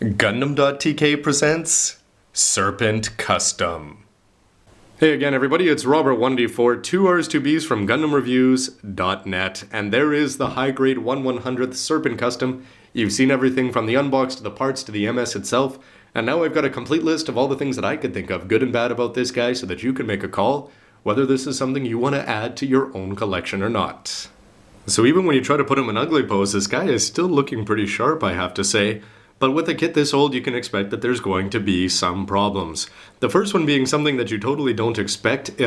Gundam.tk presents Serpent Custom. Hey again everybody, it's Robert1D4, 2 R's 2 B's from GundamReviews.net, and there is the high-grade 1/100th Serpent Custom. You've seen everything from the unbox to the parts to the MS itself, and now I've got a complete list of all the things that I could think of, good and bad, about this guy so that you can make a call, whether this is something you want to add to your own collection or not. So even when you try to put him in ugly pose, this guy is still looking pretty sharp, I have to say. But with a kit this old, you can expect that there's going to be some problems. The first one being something that you totally don't expect.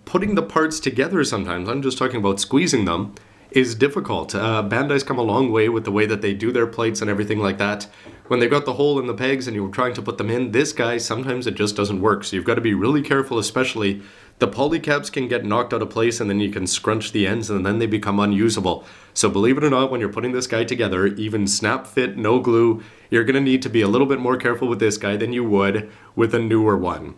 Putting the parts together sometimes, I'm just talking about squeezing them, is difficult. Bandai's come a long way with the way that they do their plates and everything like that. When they've got the hole in the pegs and you're trying to put them in, this guy, sometimes it just doesn't work. So you've got to be really careful, especially the poly caps can get knocked out of place and then you can scrunch the ends and then they become unusable. So believe it or not, when you're putting this guy together, even snap fit, no glue, you're going to need to be a little bit more careful with this guy than you would with a newer one.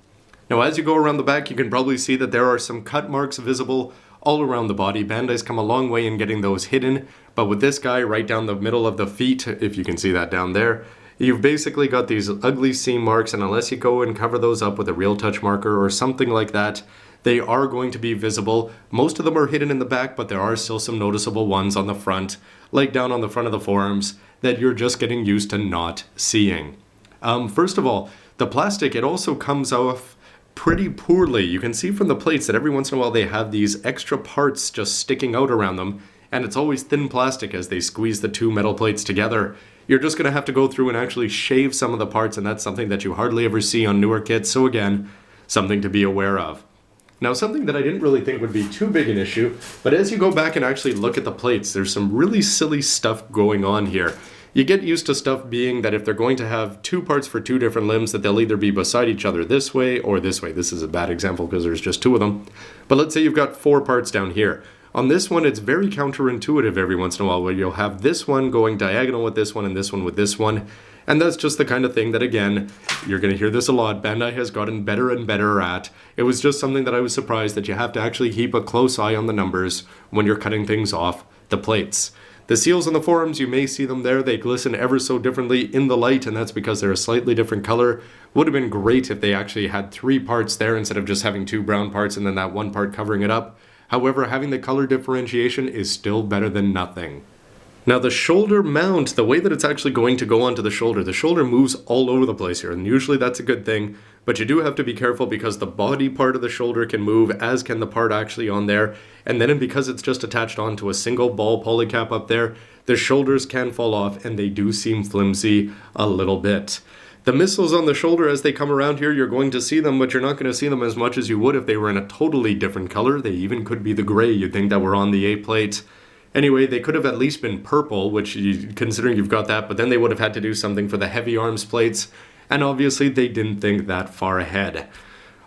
Now as you go around the back, you can probably see that there are some cut marks visible all around the body. Bandai's come a long way in getting those hidden, but with this guy right down the middle of the feet, if you can see that down there, you've basically got these ugly seam marks, and unless you go and cover those up with a real touch marker or something like that, they are going to be visible. Most of them are hidden in the back, but there are still some noticeable ones on the front, like down on the front of the forearms, that you're just getting used to not seeing. First of all, the plastic, it also comes off pretty poorly. You can see from the plates that every once in a while they have these extra parts just sticking out around them, and it's always thin plastic as they squeeze the two metal plates together. You're just going to have to go through and actually shave some of the parts, and that's something that you hardly ever see on newer kits, so again, something to be aware of. Now, something that I didn't really think would be too big an issue, but as you go back and actually look at the plates, there's some really silly stuff going on here. You get used to stuff being that if they're going to have two parts for two different limbs, that they'll either be beside each other this way or this way. This is a bad example because there's just two of them. But let's say you've got four parts down here. On this one, it's very counterintuitive every once in a while where you'll have this one going diagonal with this one and this one with this one. And that's just the kind of thing that, again, you're going to hear this a lot, Bandai has gotten better and better at. It was just something that I was surprised that you have to actually keep a close eye on the numbers when you're cutting things off the plates. The seals on the forearms, you may see them there. They glisten ever so differently in the light, and that's because they're a slightly different color. Would have been great if they actually had three parts there instead of just having two brown parts and then that one part covering it up. However, having the color differentiation is still better than nothing. Now the shoulder mount, the way that it's actually going to go onto the shoulder moves all over the place here, and usually that's a good thing, but you do have to be careful because the body part of the shoulder can move, as can the part actually on there, and then because it's just attached onto a single ball polycap up there, the shoulders can fall off and they do seem flimsy a little bit. The missiles on the shoulder, as they come around here, you're going to see them, but you're not going to see them as much as you would if they were in a totally different color. They even could be the gray you'd think that were on the A plate. Anyway, they could have at least been purple, which, considering you've got that, but then they would have had to do something for the heavy arms plates, and obviously they didn't think that far ahead.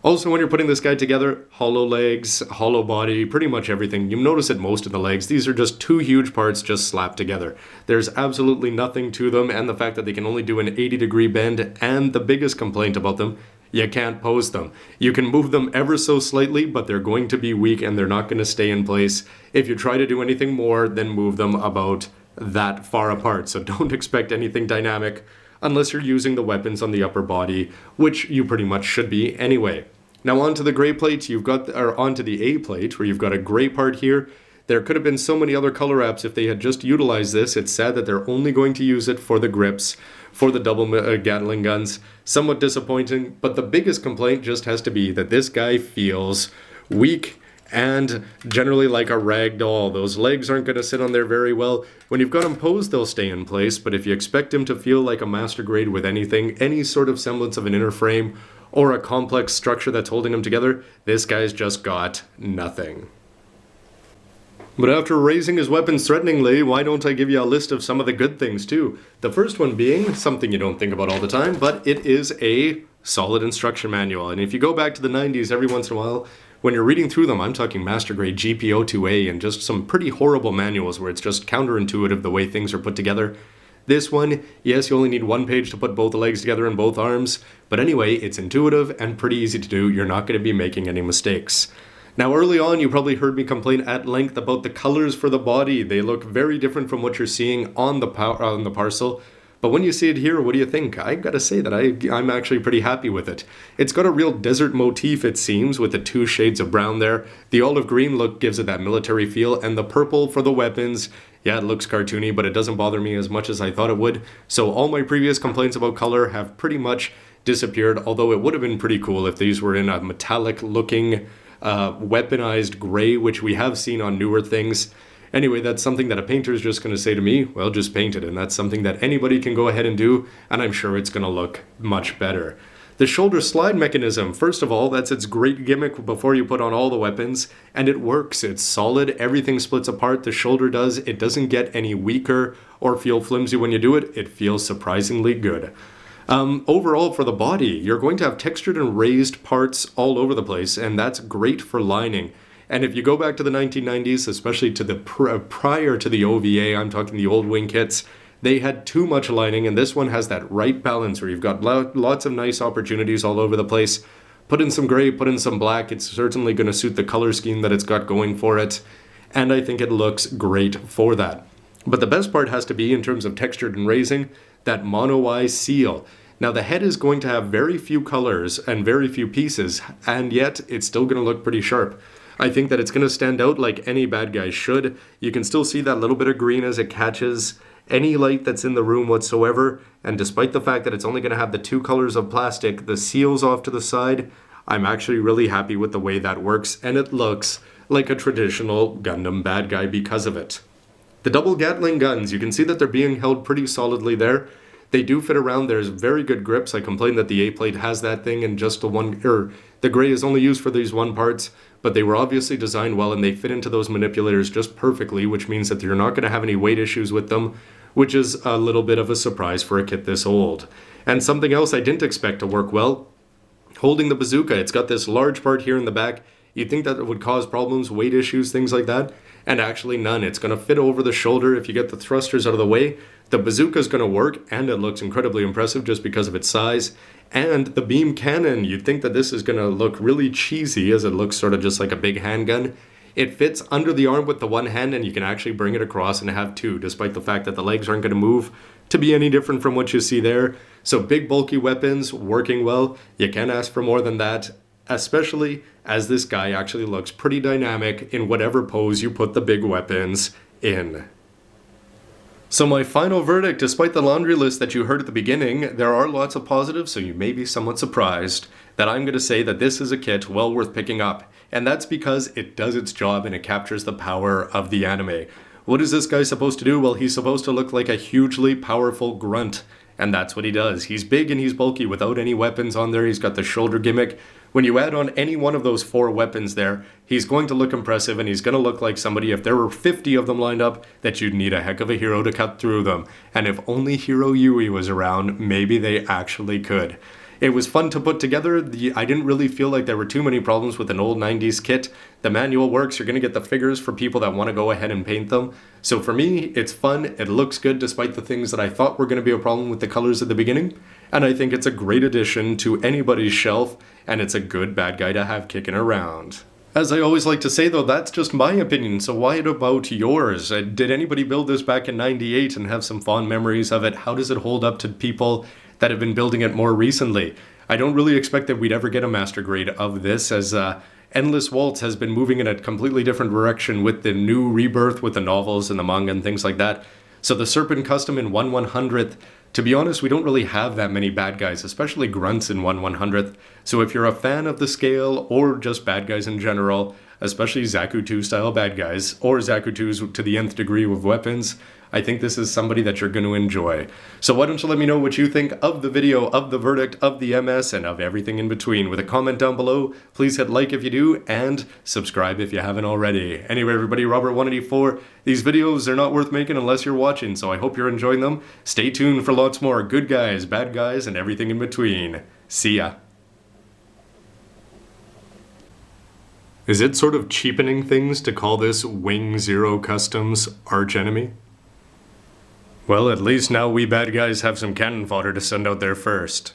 Also, when you're putting this guy together, hollow legs, hollow body, pretty much everything. You notice it most of the legs. These are just two huge parts just slapped together. There's absolutely nothing to them, and the fact that they can only do an 80-degree bend, and the biggest complaint about them, you can't pose them. You can move them ever so slightly, but they're going to be weak and they're not going to stay in place. If you try to do anything more, then move them about that far apart. So don't expect anything dynamic unless you're using the weapons on the upper body, which you pretty much should be anyway. Now onto the gray plate, onto the A plate, where you've got a gray part here. There could have been so many other color apps if they had just utilized this. It's sad that they're only going to use it for the grips, for the double Gatling guns. Somewhat disappointing, but the biggest complaint just has to be that this guy feels weak and generally like a rag doll. Those legs aren't going to sit on there very well. When you've got them posed, they'll stay in place, but if you expect him to feel like a master grade with anything, any sort of semblance of an inner frame or a complex structure that's holding him together, this guy's just got nothing. But after raising his weapons threateningly, why don't I give you a list of some of the good things too? The first one being something you don't think about all the time, but it is a solid instruction manual. And if you go back to the 90s every once in a while, when you're reading through them, I'm talking master grade GPO2A and just some pretty horrible manuals where it's just counterintuitive the way things are put together. This one, yes, you only need one page to put both the legs together and both arms, but anyway, it's intuitive and pretty easy to do. You're not going to be making any mistakes. Now early on, you probably heard me complain at length about the colors for the body. They look very different from what you're seeing on the parcel, But when you see it here, what do you think? I gotta say that I'm actually pretty happy with it. It's got a real desert motif, it seems, with the 2 shades of brown there. The olive green look gives it that military feel, and the purple for the weapons, yeah, it looks cartoony, but it doesn't bother me as much as I thought it would. So all my previous complaints about color have pretty much disappeared, although it would have been pretty cool if these were in a metallic looking weaponized gray, which we have seen on newer things. Anyway, that's something that a painter is just going to say to me, well, just paint it, and that's something that anybody can go ahead and do, and I'm sure it's going to look much better. The shoulder slide mechanism, first of all, that's its great gimmick before you put on all the weapons, and it works. It's solid, everything splits apart, the shoulder does, it doesn't get any weaker or feel flimsy when you do it, it feels surprisingly good. Overall, for the body, you're going to have textured and raised parts all over the place, and that's great for lining. And if you go back to the 1990s, especially to the prior to the OVA, I'm talking the old wing kits, they had too much lining, and this one has that right balance where you've got lots of nice opportunities all over the place. Put in some gray, put in some black, it's certainly going to suit the color scheme that it's got going for it, and I think it looks great for that. But the best part has to be, in terms of textured and raising, that mono eye seal. Now the head is going to have very few colors and very few pieces, and yet it's still going to look pretty sharp. I think that it's going to stand out like any bad guy should. You can still see that little bit of green as it catches any light that's in the room whatsoever, and despite the fact that it's only going to have the 2 colors of plastic, the seals off to the side, I'm actually really happy with the way that works, and it looks like a traditional Gundam bad guy because of it. The double Gatling guns, you can see that they're being held pretty solidly there. They do fit around, there's very good grips. I complained that the A-plate has that thing and just the gray is only used for these 1 parts, but they were obviously designed well and they fit into those manipulators just perfectly, which means that you're not going to have any weight issues with them, which is a little bit of a surprise for a kit this old. And something else I didn't expect to work well, holding the bazooka. It's got this large part here in the back. You'd think that it would cause problems, weight issues, things like that, and actually none. It's going to fit over the shoulder if you get the thrusters out of the way. The bazooka is going to work, and it looks incredibly impressive just because of its size. And the beam cannon, you'd think that this is going to look really cheesy as it looks sort of just like a big handgun. It fits under the arm with the 1 hand, and you can actually bring it across and have 2, despite the fact that the legs aren't going to move to be any different from what you see there. So big bulky weapons, working well. You can't ask for more than that, especially as this guy actually looks pretty dynamic in whatever pose you put the big weapons in. So my final verdict, despite the laundry list that you heard at the beginning, there are lots of positives, so you may be somewhat surprised that I'm going to say that this is a kit well worth picking up. And that's because it does its job and it captures the power of the anime. What is this guy supposed to do? Well, he's supposed to look like a hugely powerful grunt. And that's what he does. He's big and he's bulky without any weapons on there. He's got the shoulder gimmick. When you add on any one of those 4 weapons there, he's going to look impressive and he's going to look like somebody, if there were 50 of them lined up, that you'd need a heck of a hero to cut through them. And if only Hero Yui was around, maybe they actually could. It was fun to put together. I didn't really feel like there were too many problems with an old 90s kit. The manual works. You're going to get the figures for people that want to go ahead and paint them. So for me, it's fun. It looks good despite the things that I thought were going to be a problem with the colors at the beginning. And I think it's a great addition to anybody's shelf, and it's a good bad guy to have kicking around. As I always like to say though, that's just my opinion, so why about yours? Did anybody build this back in '98 and have some fond memories of it? How does it hold up to people that have been building it more recently? I don't really expect that we'd ever get a master grade of this, as Endless Waltz has been moving in a completely different direction with the new rebirth with the novels and the manga and things like that. So the Serpent custom in 1/100th, to be honest, we don't really have that many bad guys, especially grunts in 1/100th. So if you're a fan of the scale, or just bad guys in general, especially Zaku 2 style bad guys, or Zaku 2s to the nth degree with weapons, I think this is somebody that you're going to enjoy. So why don't you let me know what you think of the video, of the verdict, of the MS, and of everything in between with a comment down below. Please hit like if you do, and subscribe if you haven't already. Anyway, everybody, Robert184. These videos are not worth making unless you're watching, so I hope you're enjoying them. Stay tuned for lots more good guys, bad guys, and everything in between. See ya. Is it sort of cheapening things to call this Wing Zero Customs archenemy? Well, at least now we bad guys have some cannon fodder to send out there first.